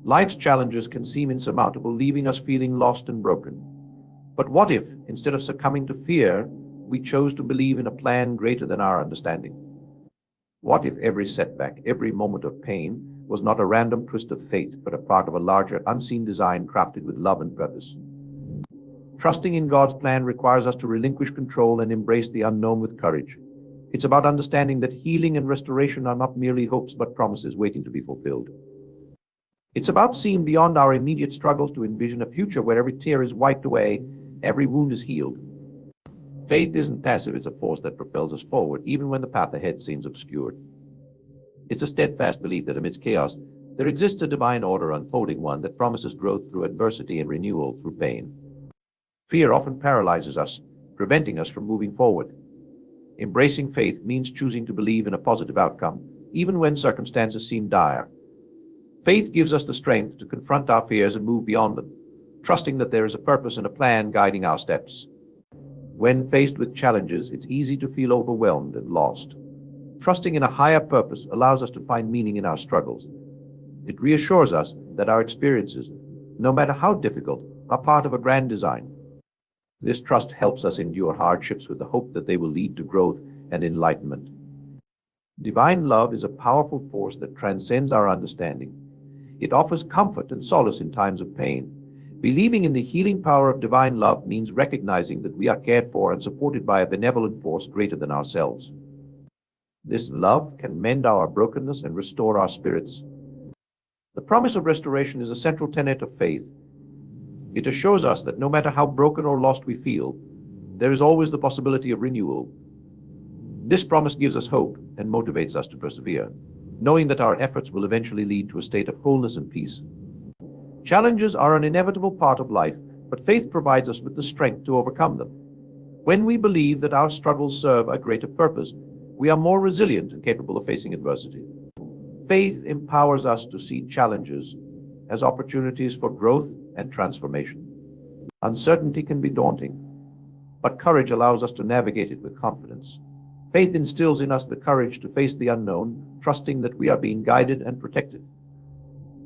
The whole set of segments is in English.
Life's challenges can seem insurmountable, leaving us feeling lost and broken. But what if, instead of succumbing to fear, we chose to believe in a plan greater than our understanding? What if every setback, every moment of pain, was not a random twist of fate, but a part of a larger, unseen design crafted with love and purpose? Trusting in God's plan requires us to relinquish control and embrace the unknown with courage. It's about understanding that healing and restoration are not merely hopes but promises waiting to be fulfilled. It's about seeing beyond our immediate struggles to envision a future where every tear is wiped away, every wound is healed. Faith isn't passive, it's a force that propels us forward, even when the path ahead seems obscured. It's a steadfast belief that amidst chaos, there exists a divine order unfolding, one that promises growth through adversity and renewal through pain. Fear often paralyzes us, preventing us from moving forward. Embracing faith means choosing to believe in a positive outcome, even when circumstances seem dire. Faith gives us the strength to confront our fears and move beyond them, trusting that there is a purpose and a plan guiding our steps. When faced with challenges, it's easy to feel overwhelmed and lost. Trusting in a higher purpose allows us to find meaning in our struggles. It reassures us that our experiences, no matter how difficult, are part of a grand design. This trust helps us endure hardships with the hope that they will lead to growth and enlightenment. Divine love is a powerful force that transcends our understanding. It offers comfort and solace in times of pain. Believing in the healing power of divine love means recognizing that we are cared for and supported by a benevolent force greater than ourselves. This love can mend our brokenness and restore our spirits. The promise of restoration is a central tenet of faith. It assures us that no matter how broken or lost we feel, there is always the possibility of renewal. This promise gives us hope and motivates us to persevere, knowing that our efforts will eventually lead to a state of wholeness and peace. Challenges are an inevitable part of life, but faith provides us with the strength to overcome them. When we believe that our struggles serve a greater purpose, we are more resilient and capable of facing adversity. Faith empowers us to see challenges as opportunities for growth and transformation. Uncertainty can be daunting, but courage allows us to navigate it with confidence. Faith instills in us the courage to face the unknown, trusting that we are being guided and protected.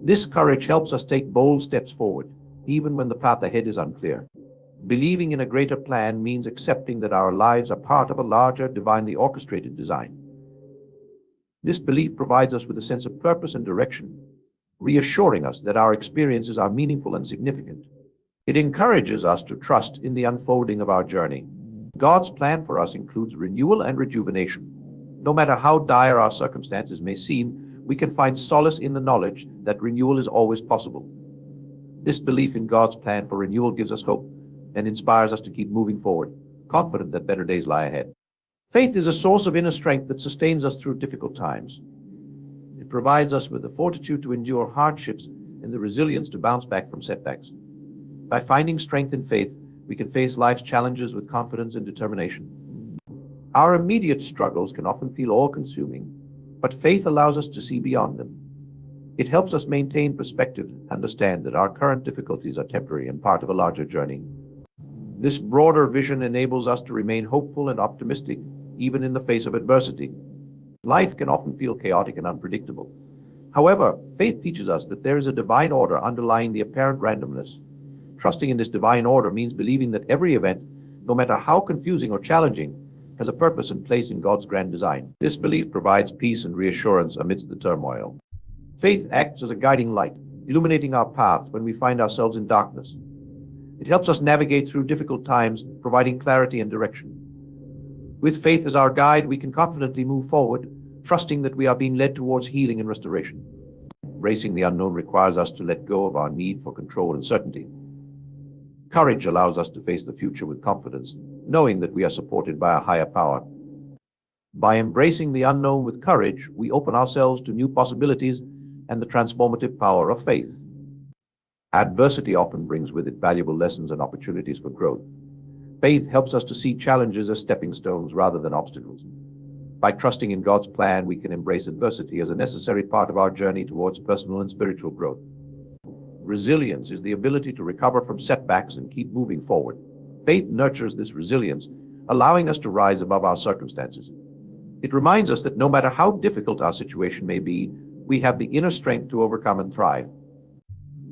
This courage helps us take bold steps forward, even when the path ahead is unclear. Believing in a greater plan means accepting that our lives are part of a larger, divinely orchestrated design. This belief provides us with a sense of purpose and direction, reassuring us that our experiences are meaningful and significant. It encourages us to trust in the unfolding of our journey. God's plan for us includes renewal and rejuvenation. No matter how dire our circumstances may seem, we can find solace in the knowledge that renewal is always possible. This belief in God's plan for renewal gives us hope and inspires us to keep moving forward, confident that better days lie ahead. Faith is a source of inner strength that sustains us through difficult times. It provides us with the fortitude to endure hardships and the resilience to bounce back from setbacks. By finding strength in faith, we can face life's challenges with confidence and determination. Our immediate struggles can often feel all-consuming, but faith allows us to see beyond them. It helps us maintain perspective and understand that our current difficulties are temporary and part of a larger journey. This broader vision enables us to remain hopeful and optimistic, even in the face of adversity. Life can often feel chaotic and unpredictable. However, faith teaches us that there is a divine order underlying the apparent randomness. Trusting in this divine order means believing that every event, no matter how confusing or challenging, has a purpose and place in God's grand design. This belief provides peace and reassurance amidst the turmoil. Faith acts as a guiding light, illuminating our path when we find ourselves in darkness. It helps us navigate through difficult times, providing clarity and direction. With faith as our guide, we can confidently move forward, trusting that we are being led towards healing and restoration. Embracing the unknown requires us to let go of our need for control and certainty. Courage allows us to face the future with confidence, knowing that we are supported by a higher power. By embracing the unknown with courage, we open ourselves to new possibilities and the transformative power of faith. Adversity often brings with it valuable lessons and opportunities for growth. Faith helps us to see challenges as stepping stones rather than obstacles. By trusting in God's plan, we can embrace adversity as a necessary part of our journey towards personal and spiritual growth. Resilience is the ability to recover from setbacks and keep moving forward. Faith nurtures this resilience, allowing us to rise above our circumstances. It reminds us that no matter how difficult our situation may be, we have the inner strength to overcome and thrive.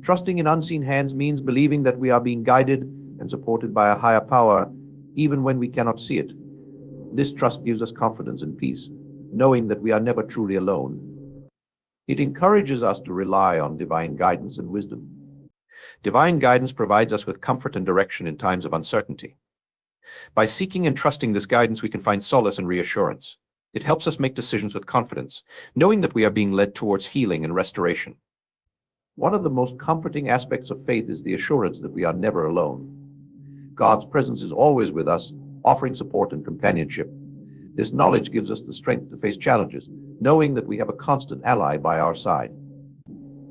Trusting in unseen hands means believing that we are being guided and supported by a higher power, even when we cannot see it. This trust gives us confidence and peace, knowing that we are never truly alone. It encourages us to rely on divine guidance and wisdom. Divine guidance provides us with comfort and direction in times of uncertainty. By seeking and trusting this guidance, we can find solace and reassurance. It helps us make decisions with confidence, knowing that we are being led towards healing and restoration. One of the most comforting aspects of faith is the assurance that we are never alone. God's presence is always with us, offering support and companionship. This knowledge gives us the strength to face challenges, knowing that we have a constant ally by our side.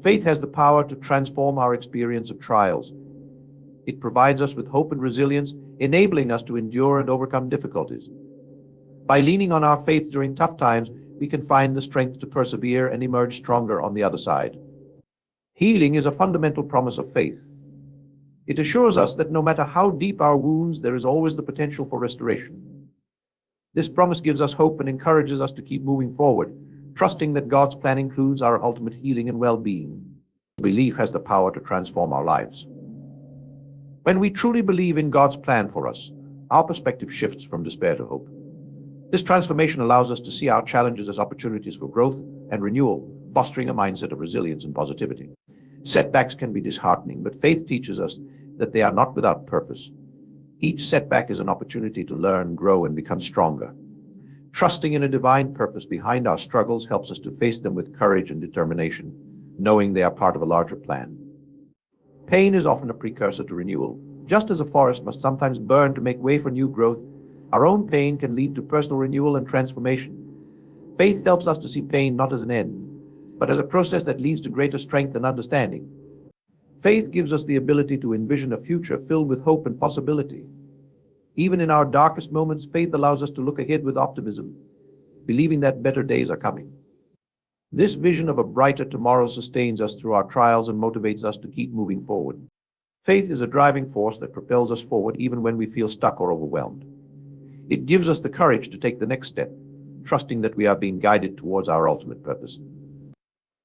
Faith has the power to transform our experience of trials. It provides us with hope and resilience, enabling us to endure and overcome difficulties. By leaning on our faith during tough times, we can find the strength to persevere and emerge stronger on the other side. Healing is a fundamental promise of faith. It assures us that no matter how deep our wounds, there is always the potential for restoration. This promise gives us hope and encourages us to keep moving forward, trusting that God's plan includes our ultimate healing and well-being. Belief has the power to transform our lives. When we truly believe in God's plan for us, our perspective shifts from despair to hope. This transformation allows us to see our challenges as opportunities for growth and renewal, fostering a mindset of resilience and positivity. Setbacks can be disheartening, but faith teaches us that they are not without purpose. Each setback is an opportunity to learn, grow, and become stronger. Trusting in a divine purpose behind our struggles helps us to face them with courage and determination, knowing they are part of a larger plan. Pain is often a precursor to renewal. Just as a forest must sometimes burn to make way for new growth, our own pain can lead to personal renewal and transformation. Faith helps us to see pain not as an end, but as a process that leads to greater strength and understanding. Faith gives us the ability to envision a future filled with hope and possibility. Even in our darkest moments, faith allows us to look ahead with optimism, believing that better days are coming. This vision of a brighter tomorrow sustains us through our trials and motivates us to keep moving forward. Faith is a driving force that propels us forward even when we feel stuck or overwhelmed. It gives us the courage to take the next step, trusting that we are being guided towards our ultimate purpose.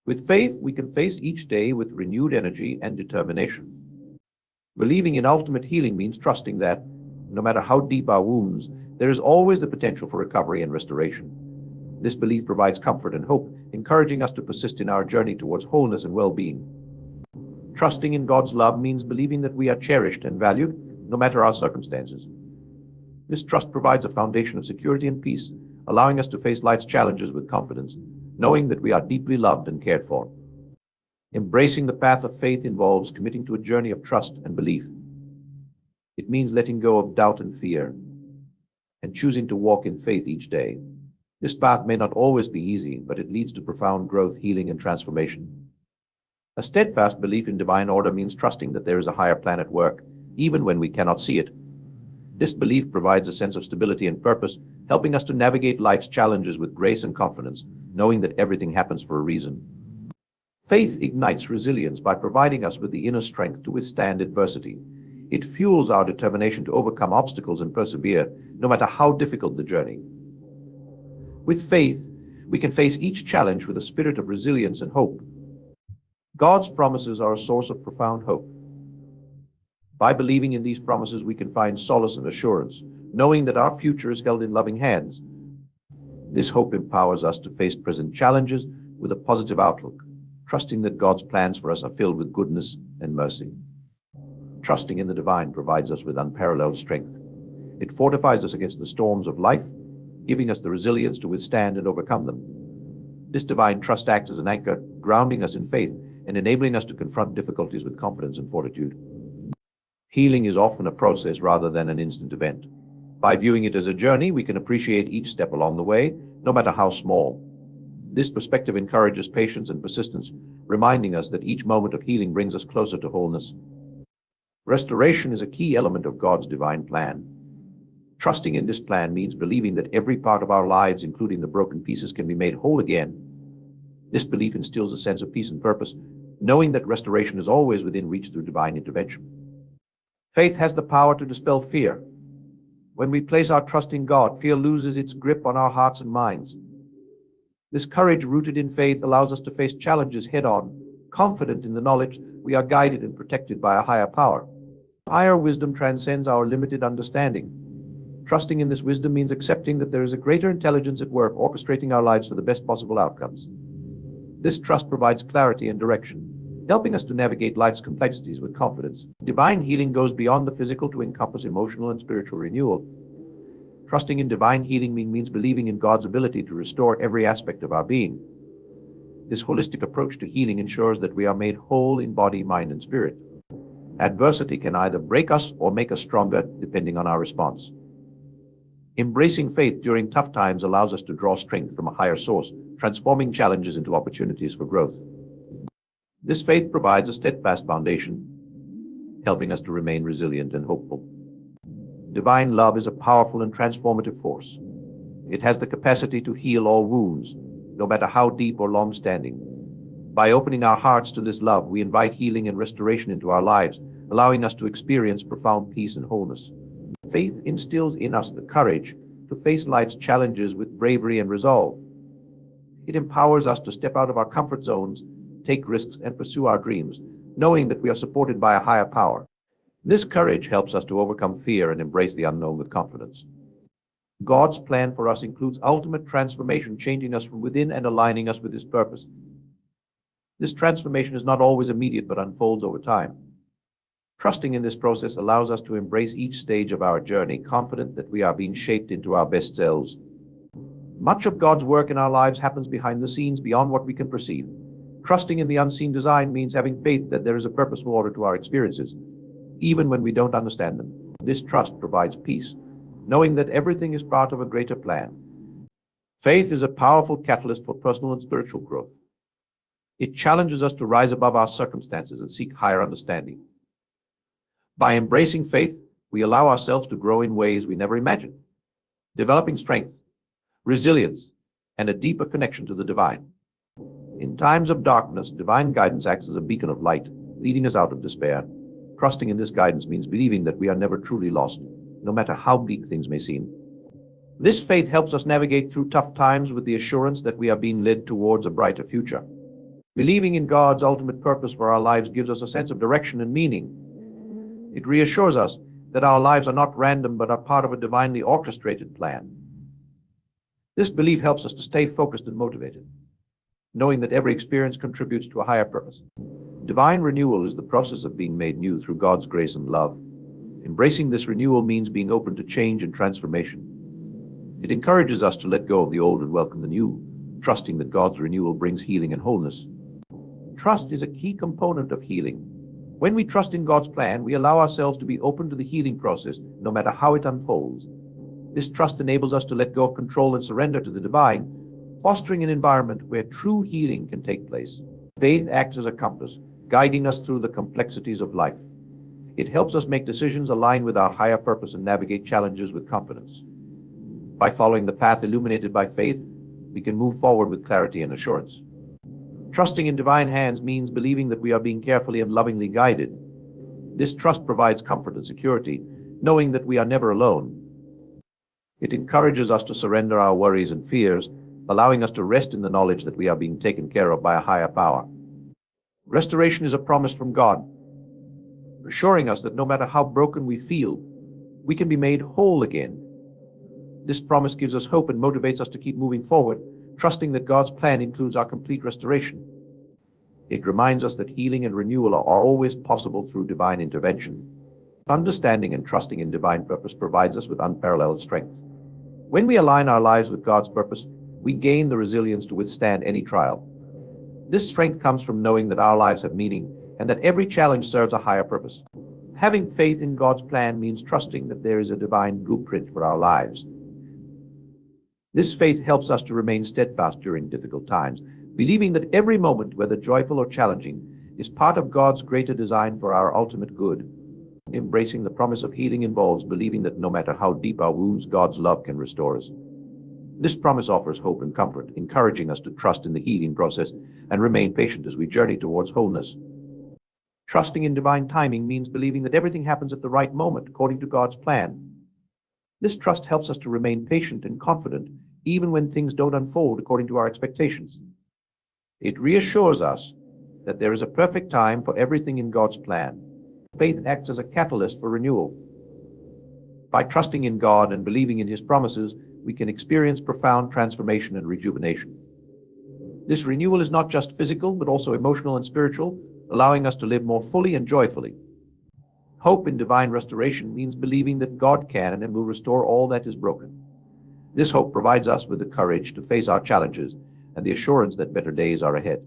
With faith, we can face each day with renewed energy and determination. Believing in ultimate healing means trusting that, no matter how deep our wounds, there is always the potential for recovery and restoration. This belief provides comfort and hope, encouraging us to persist in our journey towards wholeness and well-being. Trusting in God's love means believing that we are cherished and valued, no matter our circumstances. This trust provides a foundation of security and peace, allowing us to face life's challenges with confidence, knowing that we are deeply loved and cared for. Embracing the path of faith involves committing to a journey of trust and belief. It means letting go of doubt and fear and choosing to walk in faith each day. This path may not always be easy, but it leads to profound growth, healing, and transformation. A steadfast belief in divine order means trusting that there is a higher plan at work, even when we cannot see it. This belief provides a sense of stability and purpose, helping us to navigate life's challenges with grace and confidence, knowing that everything happens for a reason. Faith ignites resilience by providing us with the inner strength to withstand adversity. It fuels our determination to overcome obstacles and persevere, no matter how difficult the journey. With faith, we can face each challenge with a spirit of resilience and hope. God's promises are a source of profound hope. By believing in these promises, we can find solace and assurance, knowing that our future is held in loving hands. This hope empowers us to face present challenges with a positive outlook, trusting that God's plans for us are filled with goodness and mercy. Trusting in the divine provides us with unparalleled strength. It fortifies us against the storms of life, giving us the resilience to withstand and overcome them. This divine trust acts as an anchor, grounding us in faith and enabling us to confront difficulties with confidence and fortitude. Healing is often a process rather than an instant event. By viewing it as a journey, we can appreciate each step along the way, no matter how small. This perspective encourages patience and persistence, reminding us that each moment of healing brings us closer to wholeness. Restoration is a key element of God's divine plan. Trusting in this plan means believing that every part of our lives, including the broken pieces, can be made whole again. This belief instills a sense of peace and purpose, knowing that restoration is always within reach through divine intervention. Faith has the power to dispel fear. When we place our trust in God, fear loses its grip on our hearts and minds. This courage rooted in faith allows us to face challenges head-on, confident in the knowledge we are guided and protected by a higher power. Higher wisdom transcends our limited understanding. Trusting in this wisdom means accepting that there is a greater intelligence at work orchestrating our lives for the best possible outcomes. This trust provides clarity and direction, helping us to navigate life's complexities with confidence. Divine healing goes beyond the physical to encompass emotional and spiritual renewal. Trusting in divine healing means believing in God's ability to restore every aspect of our being. This holistic approach to healing ensures that we are made whole in body, mind, and spirit. Adversity can either break us or make us stronger, depending on our response. Embracing faith during tough times allows us to draw strength from a higher source, transforming challenges into opportunities for growth. This faith provides a steadfast foundation, helping us to remain resilient and hopeful. Divine love is a powerful and transformative force. It has the capacity to heal all wounds, no matter how deep or long-standing. By opening our hearts to this love, we invite healing and restoration into our lives, allowing us to experience profound peace and wholeness. Faith instills in us the courage to face life's challenges with bravery and resolve. It empowers us to step out of our comfort zones, take risks, and pursue our dreams, knowing that we are supported by a higher power. This courage helps us to overcome fear and embrace the unknown with confidence. God's plan for us includes ultimate transformation, changing us from within and aligning us with His purpose. This transformation is not always immediate but unfolds over time. Trusting in this process allows us to embrace each stage of our journey, confident that we are being shaped into our best selves. Much of God's work in our lives happens behind the scenes, beyond what we can perceive. Trusting in the unseen design means having faith that there is a purposeful order to our experiences, even when we don't understand them. This trust provides peace, knowing that everything is part of a greater plan. Faith is a powerful catalyst for personal and spiritual growth. It challenges us to rise above our circumstances and seek higher understanding. By embracing faith, we allow ourselves to grow in ways we never imagined, developing strength, resilience, and a deeper connection to the divine. In times of darkness, divine guidance acts as a beacon of light, leading us out of despair. Trusting in this guidance means believing that we are never truly lost, no matter how bleak things may seem. This faith helps us navigate through tough times with the assurance that we are being led towards a brighter future. Believing in God's ultimate purpose for our lives gives us a sense of direction and meaning. It reassures us that our lives are not random but are part of a divinely orchestrated plan. This belief helps us to stay focused and motivated, knowing that every experience contributes to a higher purpose. Divine renewal is the process of being made new through God's grace and love. Embracing this renewal means being open to change and transformation. It encourages us to let go of the old and welcome the new, trusting that God's renewal brings healing and wholeness. Trust is a key component of healing. When we trust in God's plan, we allow ourselves to be open to the healing process, no matter how it unfolds. This trust enables us to let go of control and surrender to the divine, fostering an environment where true healing can take place. Faith acts as a compass, guiding us through the complexities of life. It helps us make decisions aligned with our higher purpose and navigate challenges with confidence. By following the path illuminated by faith, we can move forward with clarity and assurance. Trusting in divine hands means believing that we are being carefully and lovingly guided. This trust provides comfort and security, knowing that we are never alone. It encourages us to surrender our worries and fears, allowing us to rest in the knowledge that we are being taken care of by a higher power. Restoration is a promise from God, assuring us that no matter how broken we feel, we can be made whole again. This promise gives us hope and motivates us to keep moving forward, trusting that God's plan includes our complete restoration. It reminds us that healing and renewal are always possible through divine intervention. Understanding and trusting in divine purpose provides us with unparalleled strength. When we align our lives with God's purpose, we gain the resilience to withstand any trial. This strength comes from knowing that our lives have meaning and that every challenge serves a higher purpose. Having faith in God's plan means trusting that there is a divine blueprint for our lives. This faith helps us to remain steadfast during difficult times, believing that every moment, whether joyful or challenging, is part of God's greater design for our ultimate good. Embracing the promise of healing involves believing that no matter how deep our wounds, God's love can restore us. This promise offers hope and comfort, encouraging us to trust in the healing process and remain patient as we journey towards wholeness. Trusting in divine timing means believing that everything happens at the right moment, according to God's plan. This trust helps us to remain patient and confident, even when things don't unfold according to our expectations. It reassures us that there is a perfect time for everything in God's plan. Faith acts as a catalyst for renewal. By trusting in God and believing in His promises, we can experience profound transformation and rejuvenation. This renewal is not just physical, but also emotional and spiritual, allowing us to live more fully and joyfully. Hope in divine restoration means believing that God can and will restore all that is broken. This hope provides us with the courage to face our challenges and the assurance that better days are ahead.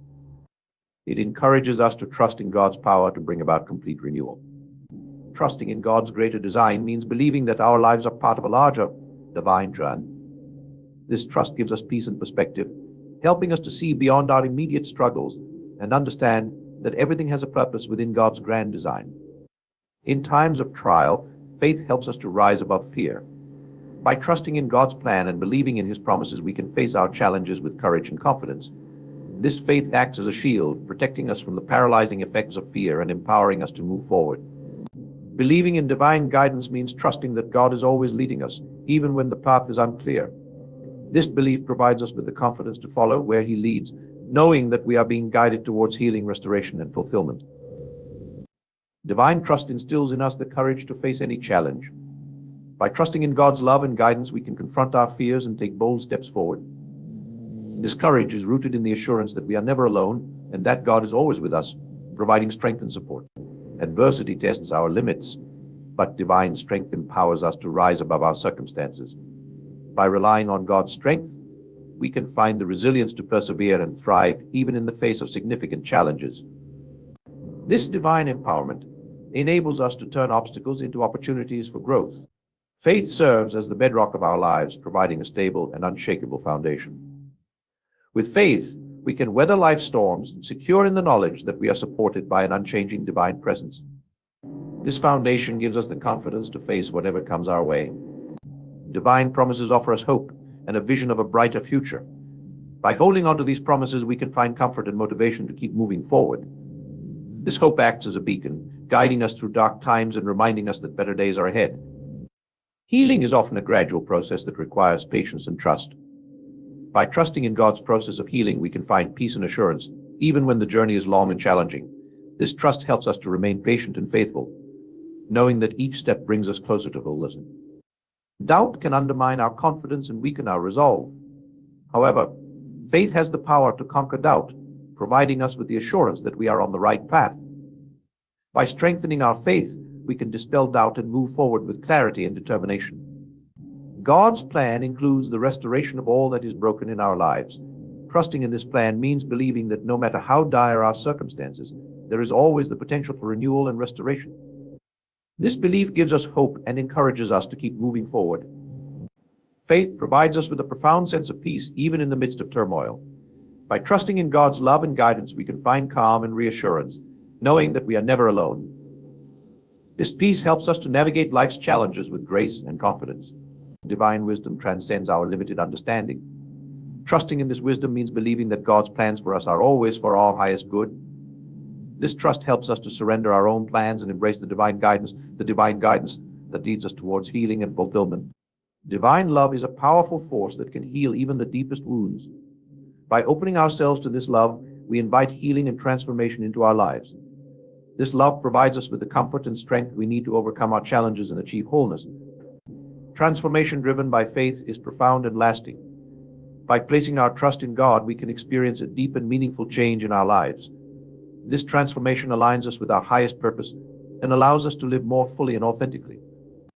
It encourages us to trust in God's power to bring about complete renewal. Trusting in God's greater design means believing that our lives are part of a larger divine plan. This trust gives us peace and perspective, helping us to see beyond our immediate struggles and understand that everything has a purpose within God's grand design. In times of trial, faith helps us to rise above fear. By trusting in God's plan and believing in His promises, we can face our challenges with courage and confidence. This faith acts as a shield, protecting us from the paralyzing effects of fear and empowering us to move forward. Believing in divine guidance means trusting that God is always leading us, even when the path is unclear. This belief provides us with the confidence to follow where He leads, knowing that we are being guided towards healing, restoration, and fulfillment. Divine trust instills in us the courage to face any challenge. By trusting in God's love and guidance, we can confront our fears and take bold steps forward. This courage is rooted in the assurance that we are never alone and that God is always with us, providing strength and support. Adversity tests our limits, but divine strength empowers us to rise above our circumstances. By relying on God's strength, we can find the resilience to persevere and thrive even in the face of significant challenges. This divine empowerment enables us to turn obstacles into opportunities for growth. Faith serves as the bedrock of our lives, providing a stable and unshakable foundation. With faith, we can weather life's storms, secure in the knowledge that we are supported by an unchanging divine presence. This foundation gives us the confidence to face whatever comes our way. Divine promises offer us hope and a vision of a brighter future. By holding on to these promises, we can find comfort and motivation to keep moving forward. This hope acts as a beacon, guiding us through dark times and reminding us that better days are ahead. Healing is often a gradual process that requires patience and trust. By trusting in God's process of healing, we can find peace and assurance, even when the journey is long and challenging. This trust helps us to remain patient and faithful, knowing that each step brings us closer to wholeness. Doubt can undermine our confidence and weaken our resolve. However, faith has the power to conquer doubt, providing us with the assurance that we are on the right path. By strengthening our faith, we can dispel doubt and move forward with clarity and determination. God's plan includes the restoration of all that is broken in our lives. Trusting in this plan means believing that no matter how dire our circumstances, there is always the potential for renewal and restoration. This belief gives us hope and encourages us to keep moving forward. Faith provides us with a profound sense of peace, even in the midst of turmoil. By trusting in God's love and guidance, we can find calm and reassurance, knowing that we are never alone. This peace helps us to navigate life's challenges with grace and confidence. Divine wisdom transcends our limited understanding. Trusting in this wisdom means believing that God's plans for us are always for our highest good. This trust helps us to surrender our own plans and embrace the divine guidance that leads us towards healing and fulfillment. Divine love is a powerful force that can heal even the deepest wounds. By opening ourselves to this love, we invite healing and transformation into our lives. This love provides us with the comfort and strength we need to overcome our challenges and achieve wholeness. Transformation driven by faith is profound and lasting. By placing our trust in God, we can experience a deep and meaningful change in our lives. This transformation aligns us with our highest purpose and allows us to live more fully and authentically.